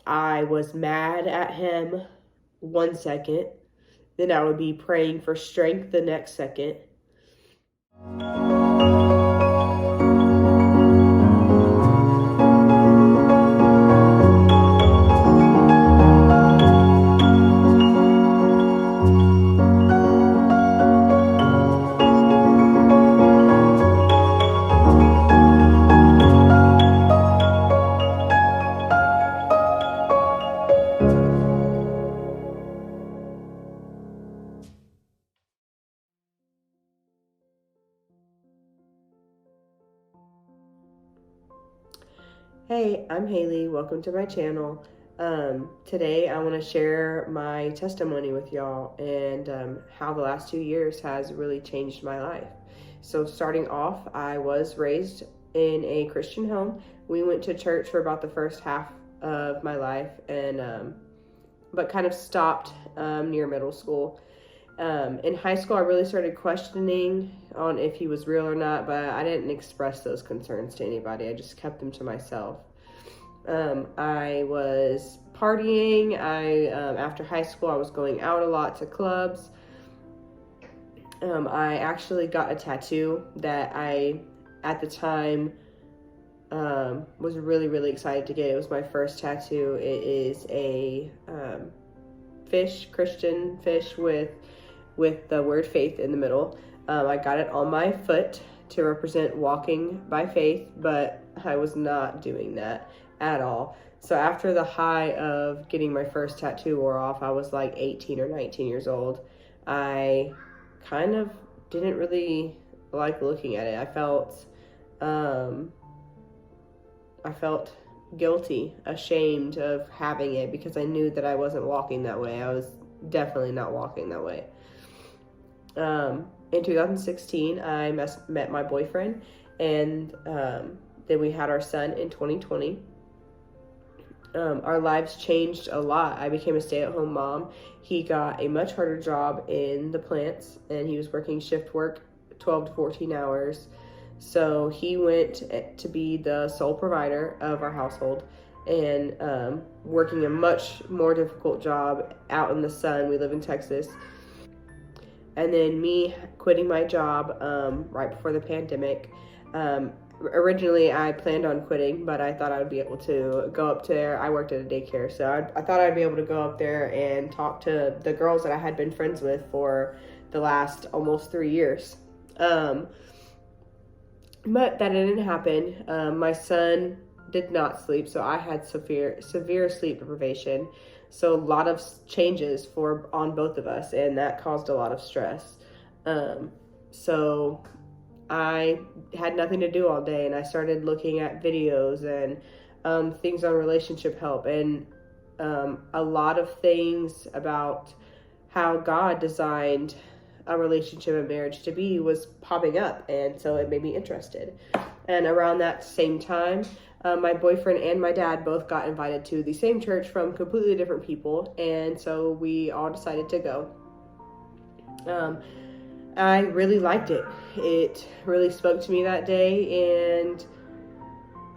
I was mad at him 1 second, then I would be praying for strength the next second. Hey, I'm Haley. Welcome to my channel. Today I want to share my testimony with y'all and how the last 2 years has really changed my life. So starting off, I was raised in a Christian home. We went to church for about the first half of my life, and but kind of stopped near middle school. In high school, I really started questioning on if he was real or not, but I didn't express those concerns to anybody. I just kept them to myself. I was partying. After high school, I was going out a lot to clubs. I actually got a tattoo that I, at the time, was really, really excited to get. It was my first tattoo. It is a Christian fish with the word faith in the middle. I got it on my foot to represent walking by faith, but I was not doing that at all. So after the high of getting my first tattoo wore off, I was like 18 or 19 years old. I kind of didn't really like looking at it. I felt guilty, ashamed of having it because I knew that I wasn't walking that way. I was definitely not walking that way. In 2016, I met my boyfriend, and then we had our son in 2020. Our lives changed a lot. I became a stay-at-home mom. He got a much harder job in the plants, and he was working shift work, 12 to 14 hours. So he went to be the sole provider of our household and working a much more difficult job out in the sun. We live in Texas. And then me quitting my job right before the pandemic. Originally, I planned on quitting, but I thought I would be able to go up there. I worked at a daycare, so I thought I'd be able to go up there and talk to the girls that I had been friends with for the last almost 3 years. But that didn't happen. My son did not sleep, so I had severe sleep deprivation. So a lot of changes on both of us, and that caused a lot of stress. So I had nothing to do all day, and I started looking at videos and things on relationship help, and a lot of things about how God designed a relationship and marriage to be was popping up, and so it made me interested. And around that same time, my boyfriend and my dad both got invited to the same church from completely different people, and so we all decided to go. I really liked it. It really spoke to me that day, and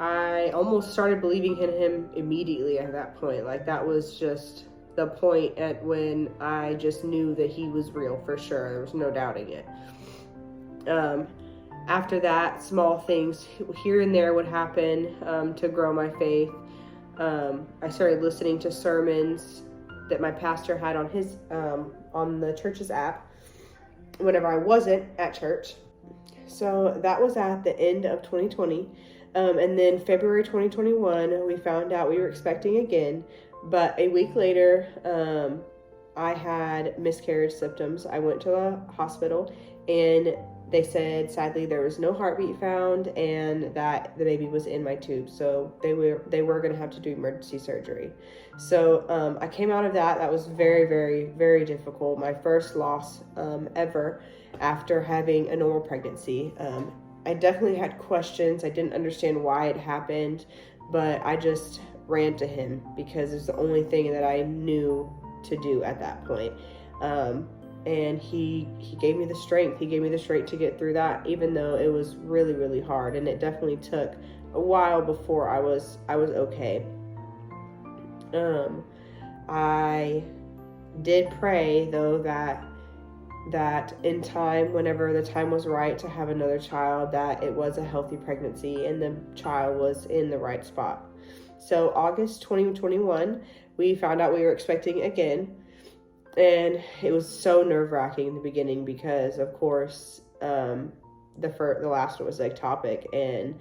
I almost started believing in him immediately at that point. Like, that was just the point at when I just knew that he was real for sure. There was no doubting it. After that, small things here and there would happen to grow my faith. I started listening to sermons that my pastor had on his on the church's app whenever I wasn't at church. So that was at the end of 2020. And then February 2021, we found out we were expecting again. But a week later, I had miscarriage symptoms. I went to a hospital, and they said, sadly, there was no heartbeat found and that the baby was in my tube. So they were going to have to do emergency surgery. So I came out of that. That was very, very, very difficult. My first loss ever after having a normal pregnancy. I definitely had questions. I didn't understand why it happened, but I just ran to him because it's the only thing that I knew to do at that point. And he gave me the strength. He gave me the strength to get through that, even though it was really, really hard. And it definitely took a while before I was okay. I did pray, though, that in time, whenever the time was right to have another child, that it was a healthy pregnancy and the child was in the right spot. So August 2021, we found out we were expecting again, and it was so nerve-wracking in the beginning because, of course, the last one was ectopic, and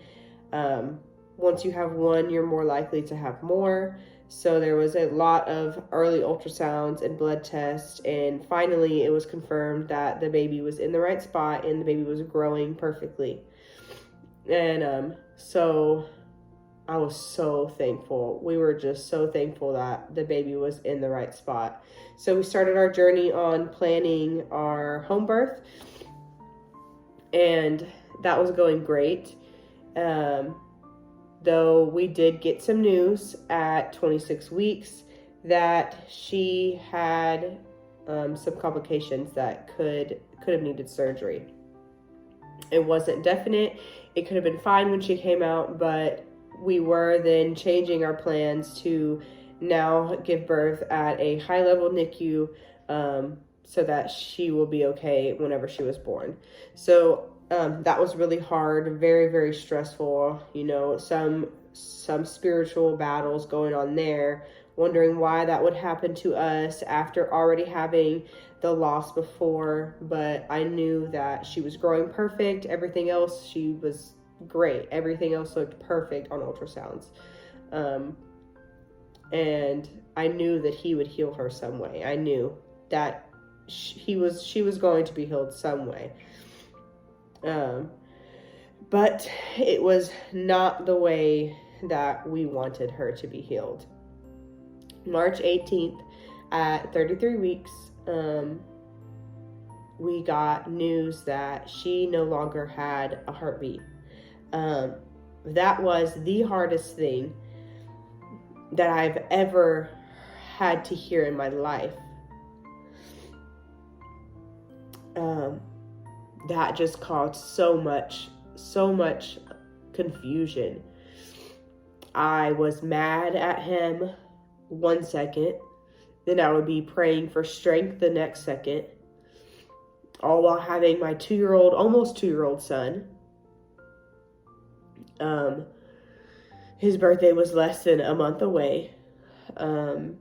once you have one, you're more likely to have more. So there was a lot of early ultrasounds and blood tests, and finally it was confirmed that the baby was in the right spot and the baby was growing perfectly. And so I was so thankful. We were just so thankful that the baby was in the right spot. So we started our journey on planning our home birth, and that was going great. Though we did get some news at 26 weeks that she had some complications that could have needed surgery. It wasn't definite. It could have been fine when she came out, but we were then changing our plans to now give birth at a high-level NICU so that she will be okay whenever she was born. So that was really hard, very, very stressful. Some spiritual battles going on there, wondering why that would happen to us after already having the loss before. But I knew that she was growing perfect. Everything else, she was great. Everything else looked perfect on ultrasounds. And I knew that he would heal her some way. I knew that she was going to be healed some way. But it was not the way that we wanted her to be healed. March 18th, at 33 weeks, we got news that she no longer had a heartbeat. That was the hardest thing that I've ever had to hear in my life. That just caused so much confusion. I was mad at him 1 second, then I would be praying for strength the next second, all while having my almost 2-year-old son. His birthday was less than a month away. That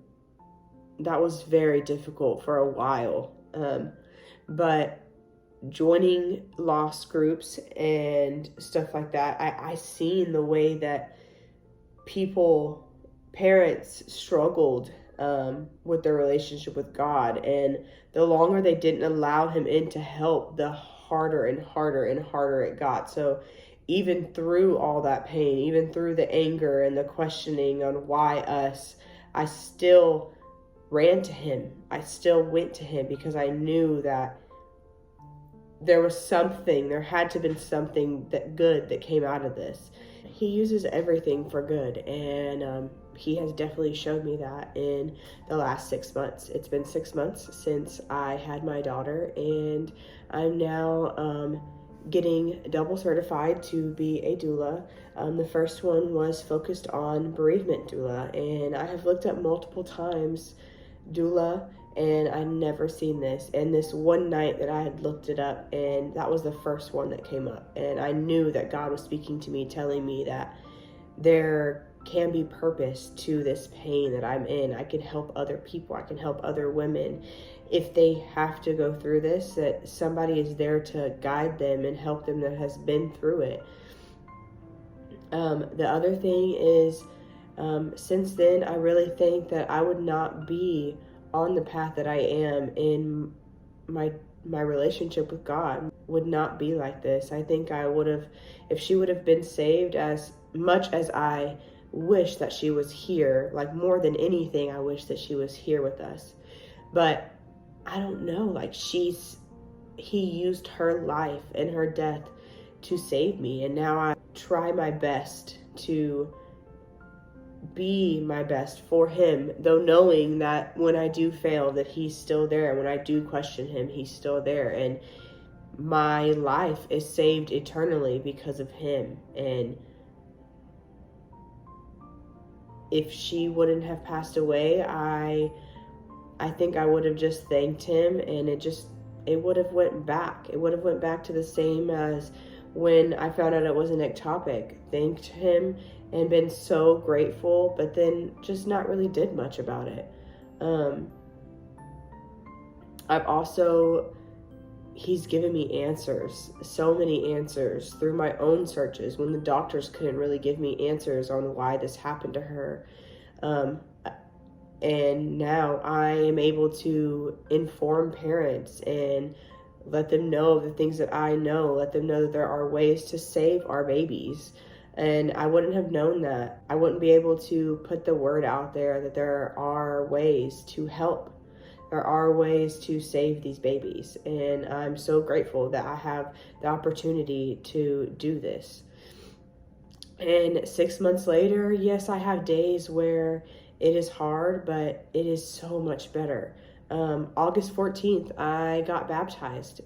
was very difficult for a while. But joining loss groups and stuff like that, I seen the way that parents struggled with their relationship with God, and the longer they didn't allow him in to help, the harder and harder and harder it got. So even through all that pain, even through the anger and the questioning on why us, I still ran to him. I still went to him because I knew that there had to have been something good that came out of this. He uses everything for good, and he has definitely showed me that in the last 6 months. It's been 6 months since I had my daughter, and I'm now getting double certified to be a doula. The first one was focused on bereavement doula, and I have looked up multiple times doula, and I'd never seen this. And this one night that I had looked it up, and that was the first one that came up. And I knew that God was speaking to me, telling me that there can be purpose to this pain that I'm in. I can help other people. I can help other women. If they have to go through this, that somebody is there to guide them and help them that has been through it. The other thing is, since then, I really think that I would not be on the path that I am in my relationship with God, would not be like this. I think I would have, if she would have been saved, as much as I wish that she was here, like more than anything, I wish that she was here with us. But I don't know, like he used her life and her death to save me. And now I try my best to be my best for him, though knowing that when I do fail, that he's still there. And when I do question him, he's still there. And my life is saved eternally because of him. And if she wouldn't have passed away, I think I would have just thanked him, and it would have went back. It would have went back to the same as when I found out it was an ectopic. Thanked him and been so grateful, but then just not really did much about it. I've also, he's given me answers, so many answers through my own searches when the doctors couldn't really give me answers on why this happened to her. And now I am able to inform parents and let them know the things that I know, let them know that there are ways to save our babies. And I wouldn't have known that. I wouldn't be able to put the word out there that there are ways to help. There are ways to save these babies. And I'm so grateful that I have the opportunity to do this. And 6 months later, yes, I have days where it is hard, but it is so much better. August 14th, I got baptized.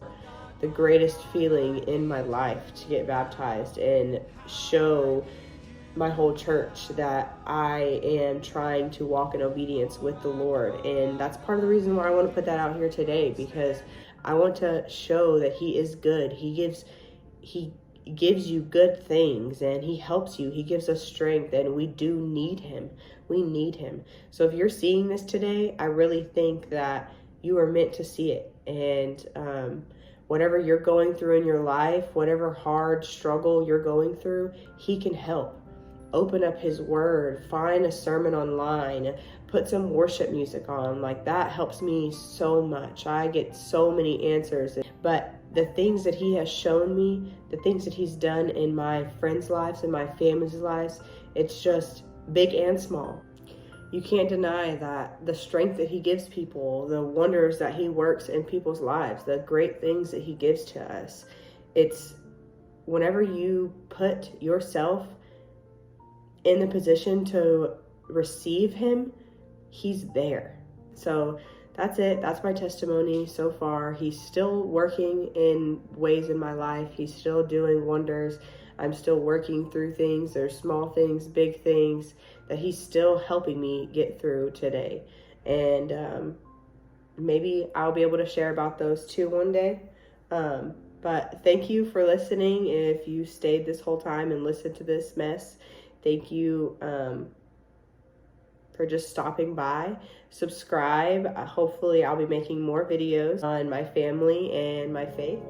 The greatest feeling in my life to get baptized and show my whole church that I am trying to walk in obedience with the Lord. And that's part of the reason why I want to put that out here today, because I want to show that he is good. He gives you good things, and he helps you. He gives us strength, and we do need him. We need him. So if you're seeing this today, I really think that you are meant to see it. And whatever you're going through in your life, whatever hard struggle you're going through, he can help. Open up his word, find a sermon online, put some worship music on. Like, that helps me so much. I get so many answers. But the things that he has shown me, the things that he's done in my friends' lives and my family's lives, it's just big and small. You can't deny that the strength that he gives people, the wonders that he works in people's lives, the great things that he gives to us. It's whenever you put yourself in the position to receive him, he's there. So that's it. That's my testimony so far. He's still working in ways in my life. He's still doing wonders. I'm still working through things. There's small things, big things that he's still helping me get through today. And maybe I'll be able to share about those too one day. But thank you for listening. If you stayed this whole time and listened to this mess, thank you for just stopping by. Subscribe. Hopefully I'll be making more videos on my family and my faith.